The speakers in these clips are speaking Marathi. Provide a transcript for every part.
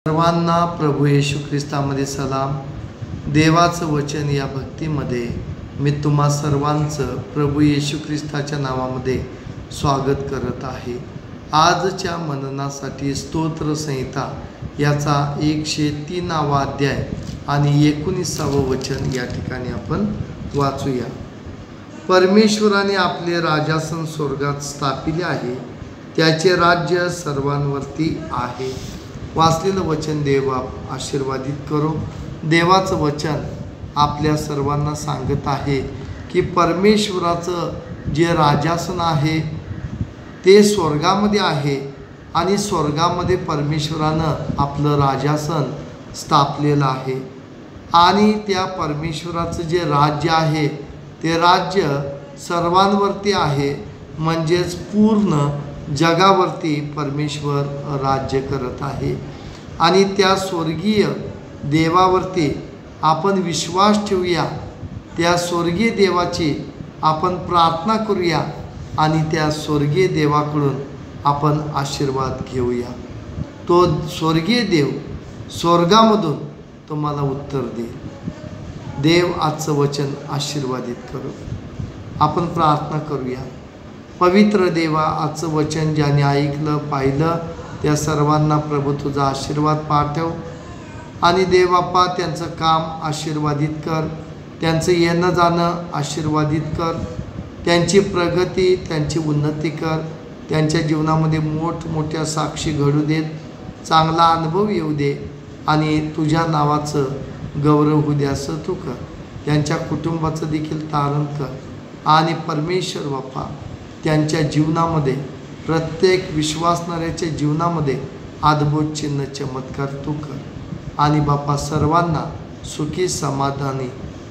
सर्वांना प्रभू येशू ख्रिस्तामध्ये सलाम। देवाचं वचन या भक्तीमध्ये मी तुम्हा सर्वांचं प्रभू येशू ख्रिस्ताच्या नावामध्ये स्वागत करत आहे। आजच्या मननासाठी स्तोत्र संहिता याचा 103वा अध्याय आणि 19वे वचन या ठिकाणी आपण वाचूया। परमेश्वराने आपले राजासन स्वर्गात स्थापिले आहे, त्याचे राज्य सर्वांवरती आहे। वाचलेलं वचन देव आशीर्वादित करो। देवाचं वचन आपल्या सर्वांना सांगत आहे की परमेश्वराचं जे राजासन आहे ते स्वर्गामध्ये आहे आणि स्वर्गामध्ये परमेश्वरानं आपलं राजासन स्थापलेलं आहे आणि त्या परमेश्वराचं जे राज्य आहे ते राज्य सर्वांवरती आहे, म्हणजेच पूर्ण जगावरती परमेश्वर राज्य करत आहे। आणि त्या स्वर्गीय देवावरती आपण विश्वास ठेवूया, त्या स्वर्गीय देवाची आपण प्रार्थना करूया आणि त्या स्वर्गीय देवाकडून आपण आशीर्वाद घेऊया। तो स्वर्गीय देव स्वर्गामधून तुम्हाला उत्तर देईल। देव आजचं वचन आशीर्वादित करो। आपण प्रार्थना करूया। पवित्र देवा, आजचं वचन ज्याने ऐकलं पाहिलं त्या सर्वांना प्रभू तुझा आशीर्वाद पाठव आणि देव बाप्पा त्यांचं काम आशीर्वादित कर, त्यांचं येणं जाणं आशीर्वादित कर, त्यांची प्रगती त्यांची उन्नती कर, त्यांच्या जीवनामध्ये मोठमोठ्या साक्षी घडू देत, चांगला अनुभव येऊ दे आणि तुझ्या नावाचं गौरव होऊ दे असं तू कर। त्यांच्या कुटुंबाचं देखील तारण कर आणि परमेश्वर बाप्पा त्यांच्या जीवनामध्ये प्रत्येक विश्वासणाऱ्याच्या जीवनामध्ये अद्भुत चिन्ह चमत्कार तू कर आणि बाप्पा सर्वांना सुखी समाधानी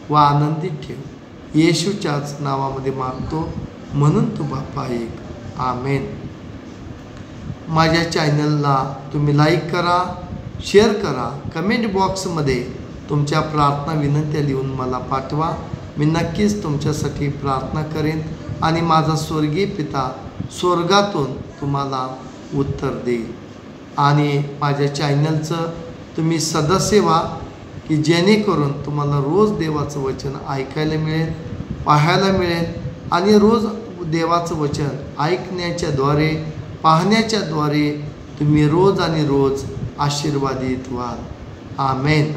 व आनंदित ठेव। येशूच्याच नावामध्ये मागतो म्हणून तू बाप्पा ऐक, आमेन। माझ्या चॅनलला तुम्ही लाईक करा, शेअर करा, कमेंट बॉक्समध्ये तुमच्या प्रार्थना विनंत्या लिहून मला पाठवा। मी नक्कीच तुमच्यासाठी प्रार्थना करेन आणि माझा स्वर्गीय पिता स्वर्गातून तुम्हाला उत्तर देईल। आणि माझ्या चॅनलचं तुम्ही सदस्य व्हा की जेणेकरून तुम्हाला रोज देवाचं वचन ऐकायला मिळेल, पाहायला मिळेल आणि रोज देवाचं वचन ऐकण्याच्याद्वारे पाहण्याच्याद्वारे तुम्ही रोज आणि रोज आशीर्वादित व्हाल। आमेन।